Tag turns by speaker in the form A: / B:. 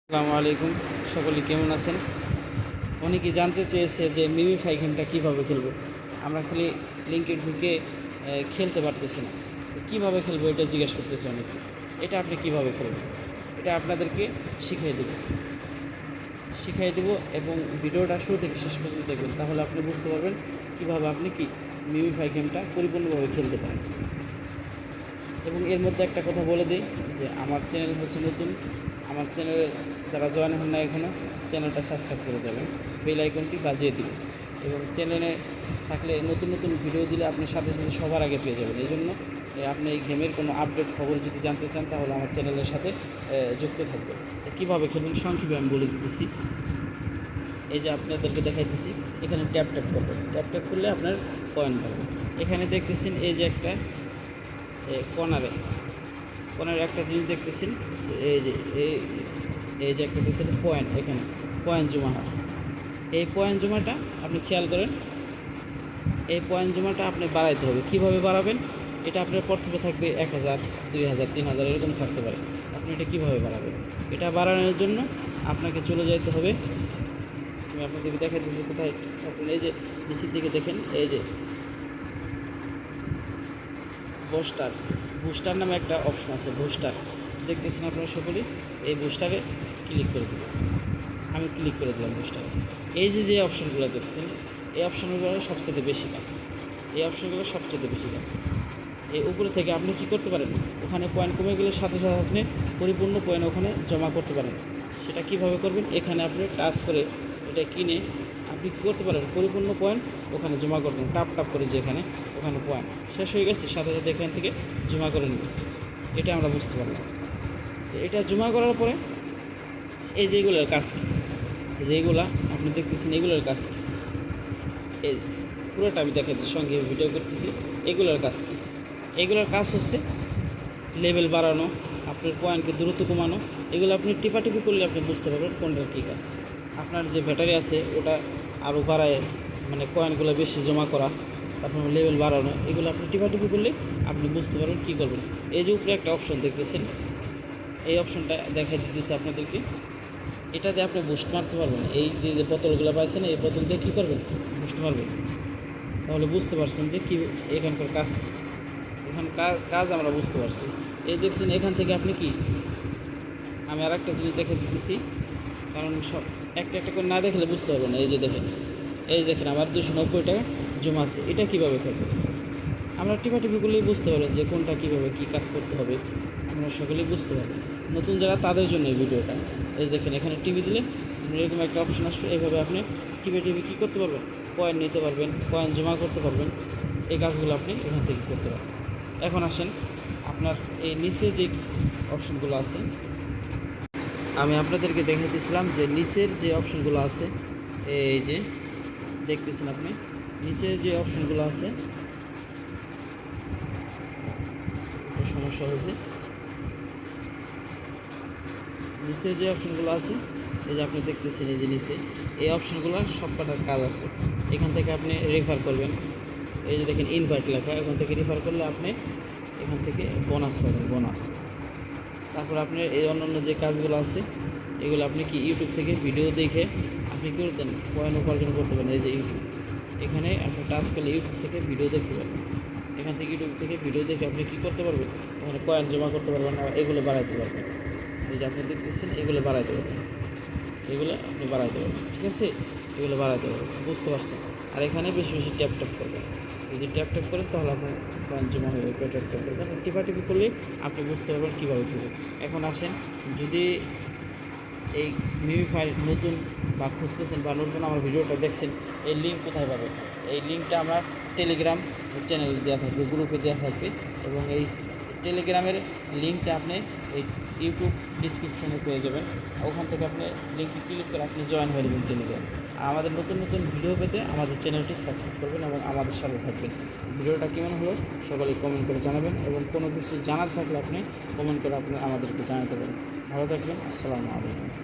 A: আসসালামু আলাইকুম, সকলে কেমন আছেন? অনেকেই জানতে চেয়েছে যে মিমিফাই গেমটা কীভাবে খেলবো। আমরা খালি লিঙ্কে ঢুকে খেলতে পারতেছি না। তো কীভাবে খেলবো এটা জিজ্ঞেস করতেছে অনেকে। এটা আপনি কিভাবে খেলবেন এটা আপনাদেরকে শিখিয়ে দেব এবং ভিডিওটা শুরু থেকে শেষ পর্যন্ত দেখবেন, তাহলে আপনি বুঝতে পারবেন কীভাবে আপনি মিমিফাই গেমটা পরিপূর্ণভাবে খেলতে পারেন। এবং এর মধ্যে একটা কথা বলে দিই যে আমার চ্যানেল হচ্ছে নতুন। আমার চ্যানেলে যারা জয়েন হন না এখনও, চ্যানেলটা সাবস্ক্রাইব করে যাবেন, বেল আইকনটি বাজিয়ে দিবেন এবং চ্যানেলে থাকলে নতুন নতুন ভিডিও দিলে আপনি সাথে সাথে সবার আগে পেয়ে যাবেন। এই জন্য আপনি এই গেমের কোনো আপডেট খবর যদি জানতে চান তাহলে আমার চ্যানেলের সাথে যুক্ত থাকবেন। কীভাবে খেলবেন সংক্ষেপে আমি বলে দিতেছি। এই যে আপনাদেরকে দেখাইতেছি, এখানে ট্যাপ করবেন। ট্যাপ করলে আপনার পয়েন্ট পাবেন। এখানে দেখতেছেন এই যে একটা কর্নারে একটা জিনিস দেখতেছেন, এই যে এই যে একটা দেখছেন পয়েন্ট, এখানে পয়েন্ট জমা হয়। এই পয়েন্ট জমাটা আপনি খেয়াল করেন, এই পয়েন্ট জমাটা আপনি বাড়াইতে হবে। কীভাবে বাড়াবেন? এটা আপনার প্রথমে থাকবে 1000, 2000, 3000 এরকম থাকতে পারে। আপনি এটা কীভাবে বাড়াবেন? এটা বাড়ানোর জন্য আপনাকে চলে যেতে হবে। আমি আপনাদেরকে দেখাই দিচ্ছি কোথায়। আপনি এই যে নিচের দিকে দেখেন, এই যে বুস্টার নামে একটা অপশন আছে। বুস্টার দেখতেছেন আপনারা সকলেই। এই বুস্টারে ক্লিক করে দেবেন। আমি ক্লিক করে দিলাম বুস্টারে। এই যে অপশনগুলো দেখছেন, এই অপশনগুলো সবচেয়ে বেশি কাজ। এই উপরে থেকে আপনি কী করতে পারেন, ওখানে পয়েন্ট কমে গেলে সাথে সাথে আপনি পরিপূর্ণ পয়েন্ট ওখানে জমা করতে পারেন। সেটা কীভাবে করবেন? এখানে আপনি টাচ করে এটা কিনে আপনি কী করতে পারেন, পরিপূর্ণ পয়েন্ট ওখানে জমা করবেন। টাপ করে যে ওখানে পয়েন্ট শেষ হয়ে গেছে, সাথে সাথে এখান থেকে জমা করে নেবেন। এটা আমরা বুঝতে পারলাম। এটা জমা করার পরে এই যে এগুলোর কাজ কী, যেগুলা আপনি দেখতেছেন এগুলোর কাজ কী, এই পুরোটা আমি দেখাচ্ছি, সঙ্গে ভিডিও করতেছি। এগুলোর কাজ কী? এগুলোর কাজ হচ্ছে লেভেল বাড়ানো, আপনার পয়েন্টকে দ্রুত কমানো। এগুলো আপনি টিপাটিপি করলে আপনি বুঝতে পারবেন কোনটার কী কাজ। আপনার যে ব্যাটারি আছে ওটা আরও বাড়ায়, মানে কয়েনগুলো বেশি জমা করা, তারপর লেভেল বাড়ানো, এগুলো আপনি টিপাটিপি করলে আপনি বুঝতে পারবেন কী করবেন। এই যে উপরে একটা অপশন দেখতেছেন, এই অপশনটা দেখা দিতেছে আপনাদেরকে। এটাতে আপনি বুস্ট মারতে পারবেন। এই যে বোতলগুলো পাইছেন, এই বোতল দিয়ে কী করবেন, বুস্ট মারবেন। তাহলে বুঝতে পারছেন যে কী এখানকার কাজ কী। এখান কাজ আমরা বুঝতে পারছি। এই দেখছেন, এখান থেকে আপনি কি, আমি আর একটা জিনিস দেখে দিতেছি, কারণ সব একটা করে না দেখলে বুঝতে পারবেন না। এই যে দেখেন আমার 290 টাকা জমা আছে। এটা কীভাবে করবেন? আমরা টিপাটিপি করলেই বুঝতে পারবেন যে কোনটা কীভাবে কী কাজ করতে হবে। আমরা সকলেই বুঝতে পারবেন। নতুন যারা তাদের জন্য এই ভিডিওটা। এই দেখেন, এখানে টিভি দিলে এরকম একটা অপশন আসবে। এইভাবে আপনি টিভি কী করতে পারবেন, পয়েন্ট নিতে পারবেন, পয়েন্ট জমা করতে পারবেন। এই কাজগুলো আপনি এখান থেকে করতে পারবেন। এখন আসেন, আপনার এই নিচে যে অপশনগুলো আছে, আমি আপনাদেরকে দেখাইতেছিলাম যে নিচের যে অপশনগুলো আছে, এই যে দেখতেছেন আপনি নিচের যে অপশনগুলো আছে, সমস্যা হয়েছে। নিচে যে অপশনগুলো আছে, এই যে আপনি দেখতেছেন, এই যে নিচে এই অপশনগুলো সব কটার কাজ আছে। এখান থেকে আপনি রেফার করবেন। এই যে দেখেন ইনভাইট লেখা, এখান থেকে রেফার করলে আপনি এখান থেকে বোনাস পাবেন, বোনাস। তারপর আপনার এই অন্যান্য যে কাজগুলো আছে, এগুলো আপনি কি ইউটিউব থেকে ভিডিও দেখে আপনি কী করতেন, পয়েন্ট উপার্জন করতে পারেন। এই যে ইউটিউব, এখানে আপনি টাচ করলে ইউটিউব থেকে ভিডিও দেখতে পারবেন। এখান থেকে ইউটিউব থেকে ভিডিও দেখে আপনি কী করতে পারবেন, ওখানে পয়েন্ট জমা করতে পারবেন, আর এগুলো বাড়াইতে পারবেন। এই যে আপনি দেখতেছেন, এগুলো বাড়াইতে পারবেন, এগুলো আপনি বাড়াইতে পারবেন। ঠিক আছে, এগুলো বাড়াইতে পারবেন, বুঝতে পারছেন। আর এখানে বেশি বেশি ট্যাপ করেন। যদি ট্যাপ করেন তাহলে আপনার পয়েন্ট জমা হয়ে যাবে। ট্যাপ করবেন, টিপাটিপি করলে আপনি বুঝতে পারবেন কীভাবে করবেন। এখন আসেন, যদি এই মিমিফাই নতুন বা খুঁজতেছেন বা নতুন আমার ভিডিওটা দেখছেন, এই লিঙ্ক কোথায় পাবেন? এই লিঙ্কটা আমরা টেলিগ্রাম চ্যানেলে দেওয়া থাকবে, গ্রুপে দেওয়া থাকবে। এবং এই টেলিগ্রামের লিঙ্কটা আপনি এই ইউটিউব ডিসক্রিপশনে পেয়ে যাবেন। ওখান থেকে আপনি লিঙ্কে ক্লিক করে আপনি জয়েন হয়ে যাবেন টেলিগ্রাম। আর আমাদের নতুন ভিডিও পেতে আমাদের চ্যানেলটি সাবস্ক্রাইব করবেন এবং আমাদের সাথে থাকবেন। ভিডিওটা কেমন হলো সকলেই কমেন্ট করে জানাবেন, এবং কোনো কিছু জানার থাকলে আপনি কমেন্ট করে আপনি আমাদেরকে জানাতে পারেন। ভালো থাকবেন। আসসালামু আলাইকুম।